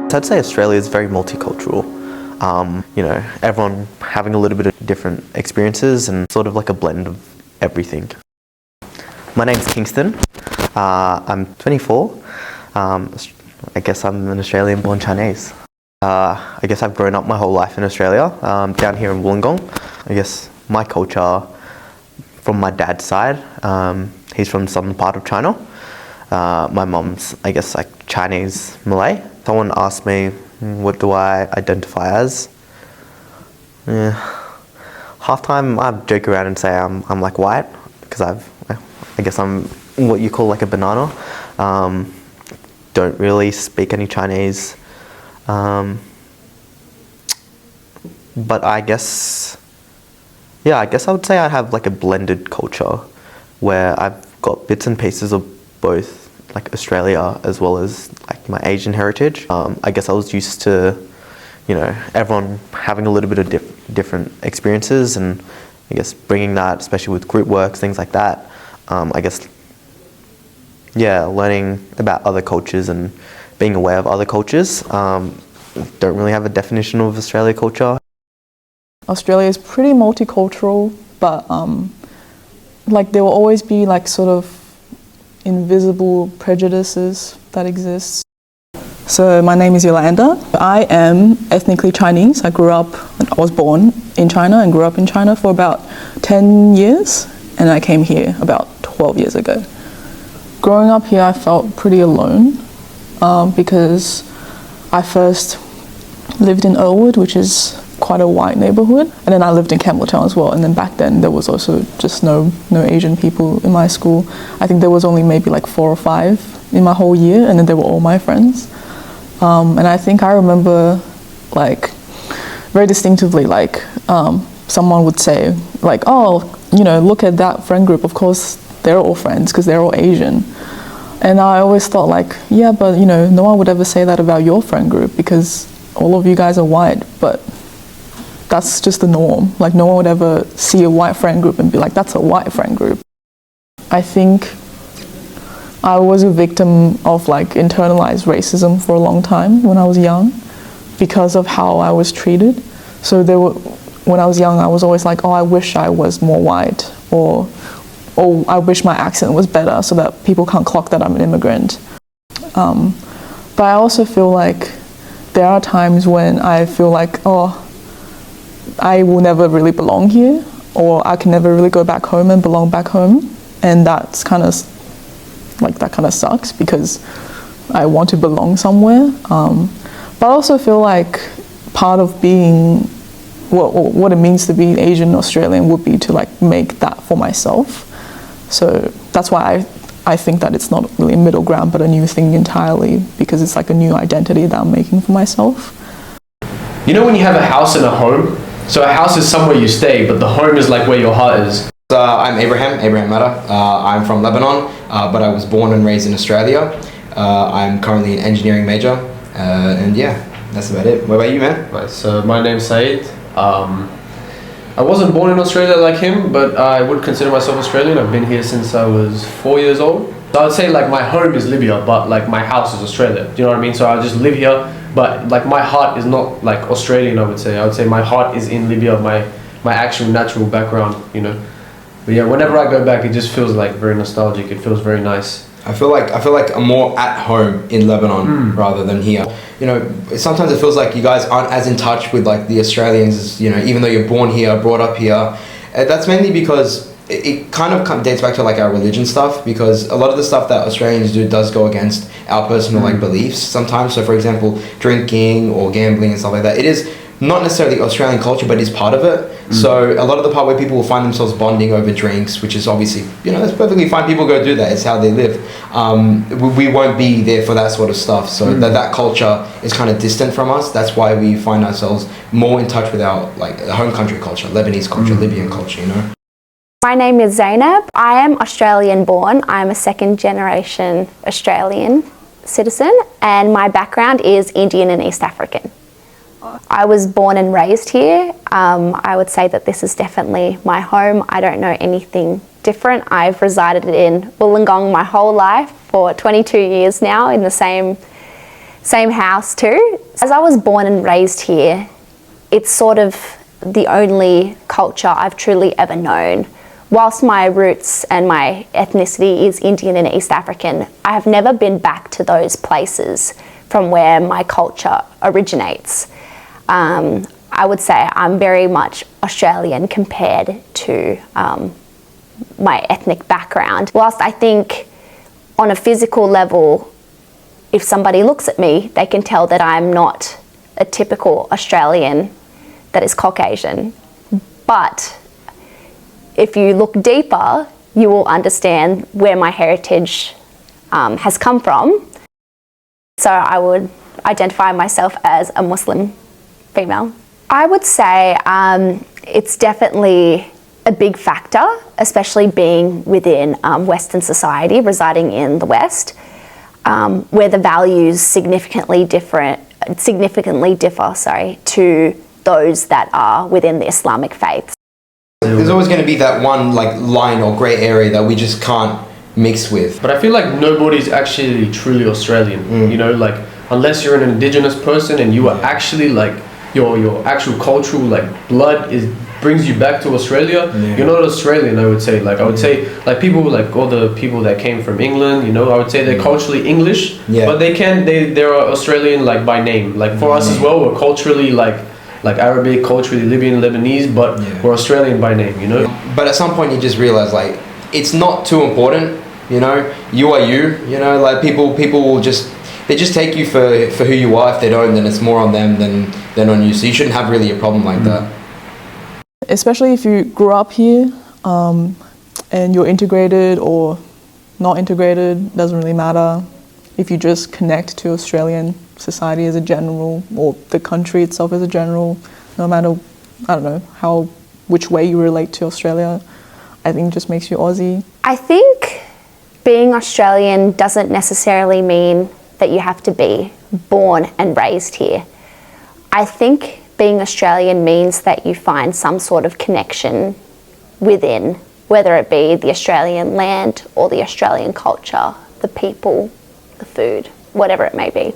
So I'd say Australia is very multicultural. Everyone having a little bit of different experiences and sort of like a blend of everything. My name's Kingston. I'm 24. I guess I'm an Australian-born Chinese. I guess I've grown up my whole life in Australia, down here in Wollongong. I guess my culture, from my dad's side, he's from the southern part of China. My mum's, I guess, like Chinese Malay. Someone asked me, what do I identify as? Half time I joke around and say I'm like white, because I guess I'm what you call like a banana. Don't really speak any Chinese. But I guess I would say I have like a blended culture where I've got bits and pieces of both like Australia as well as like my Asian heritage. I guess I was used to, everyone having a little bit of different experiences, and I guess bringing that, especially with group works, things like that. Learning about other cultures and being aware of other cultures. Don't really have a definition of Australia culture. Australia is pretty multicultural, but there will always be like sort of invisible prejudices that exist. So my name is Yolanda. I am ethnically Chinese. I was born in China and grew up in China for about 10 years, and I came here about 12 years ago. Growing up here, I felt pretty alone because I first lived in Earlwood, which is quite a white neighborhood, and then I lived in Campbelltown as well. And then back then there was also just no Asian people in my school. I think there was only maybe like 4 or 5 in my whole year, and then they were all my friends. And I think I remember like very distinctively someone would say like, oh, look at that friend group, of course they're all friends because they're all Asian. And I always thought like, yeah, but no one would ever say that about your friend group because all of you guys are white. But that's just the norm. Like no one would ever see a white friend group and be like, that's a white friend group. I think I was a victim of like internalized racism for a long time when I was young because of how I was treated. So when I was young, I was always like, oh, I wish I was more white, or I wish my accent was better so that people can't clock that I'm an immigrant. But I also feel like there are times when I feel like, oh, I will never really belong here, or I can never really go back home and belong back home. And that kind of sucks because I want to belong somewhere. But I also feel like part of being what it means to be Asian Australian would be to like make that for myself. So that's why I think that it's not really a middle ground, but a new thing entirely, because it's like a new identity that I'm making for myself. When you have a house and a home, so a house is somewhere you stay, but the home is like where your heart is. I'm Abraham Mata. I'm from Lebanon, but I was born and raised in Australia. I'm currently an engineering major, and yeah, that's about it. What about you, man? Right, so my name's Saeed. I wasn't born in Australia like him, but I would consider myself Australian. I've been here since I was 4 years old. So I'd say like my home is Libya, but like my house is Australia. Do you know what I mean? So I just live here, but like my heart is not like Australian, I would say my heart is in Libya, my actual natural background, But yeah, whenever I go back, it just feels like very nostalgic. It feels very nice. I feel like I'm more at home in Lebanon rather than here. Sometimes it feels like you guys aren't as in touch with like the Australians, even though you're born here, brought up here. That's mainly because it kind of dates back to like our religion stuff, because a lot of the stuff that Australians do does go against our personal like beliefs sometimes. So for example, drinking or gambling and stuff like that. It is not necessarily Australian culture, but it's part of it. So a lot of the part where people will find themselves bonding over drinks, which is obviously, that's perfectly fine. People go do that. It's how they live. We won't be there for that sort of stuff. So that culture is kind of distant from us. That's why we find ourselves more in touch with our like home country culture, Lebanese culture, Libyan culture, My name is Zainab. I am Australian born. I'm a second generation Australian citizen, and my background is Indian and East African. I was born and raised here. I would say that this is definitely my home. I don't know anything different. I've resided in Wollongong my whole life for 22 years now in the Same house too. As I was born and raised here, it's sort of the only culture I've truly ever known. Whilst my roots and my ethnicity is Indian and East African, I have never been back to those places from where my culture originates. I would say I'm very much Australian compared to my ethnic background. Whilst I think on a physical level, if somebody looks at me, they can tell that I'm not a typical Australian that is Caucasian. But if you look deeper, you will understand where my heritage has come from. So I would identify myself as a Muslim female. I would say it's definitely a big factor, especially being within Western society, residing in the West, where the values significantly differ to those that are within the Islamic faith. There's always going to be that one like line or grey area that we just can't mix with. But I feel like nobody's actually truly Australian. You know, like unless you're an indigenous person and you are actually like your actual cultural like blood brings you back to Australia. You're not Australian, I would say. Like I would say like people like all the people that came from England, you know, I would say they're culturally English, but they're Australian like by name. Like for us as well, we're culturally like Arabic, culturally Libyan, Lebanese, but we're Australian by name, you know. But at some point you just realize like it's not too important, you know. You are you know. Like people will just take you for who you are. If they don't, then it's more on them than on you. So you shouldn't have really a problem like that. Especially if you grew up here and you're integrated or not integrated, doesn't really matter. If you just connect to Australian society as a general, or the country itself as a general, no matter, I don't know, which way you relate to Australia, I think just makes you Aussie. I think being Australian doesn't necessarily mean that you have to be born and raised here. I think being Australian means that you find some sort of connection within, whether it be the Australian land or the Australian culture, the people, the food, whatever it may be.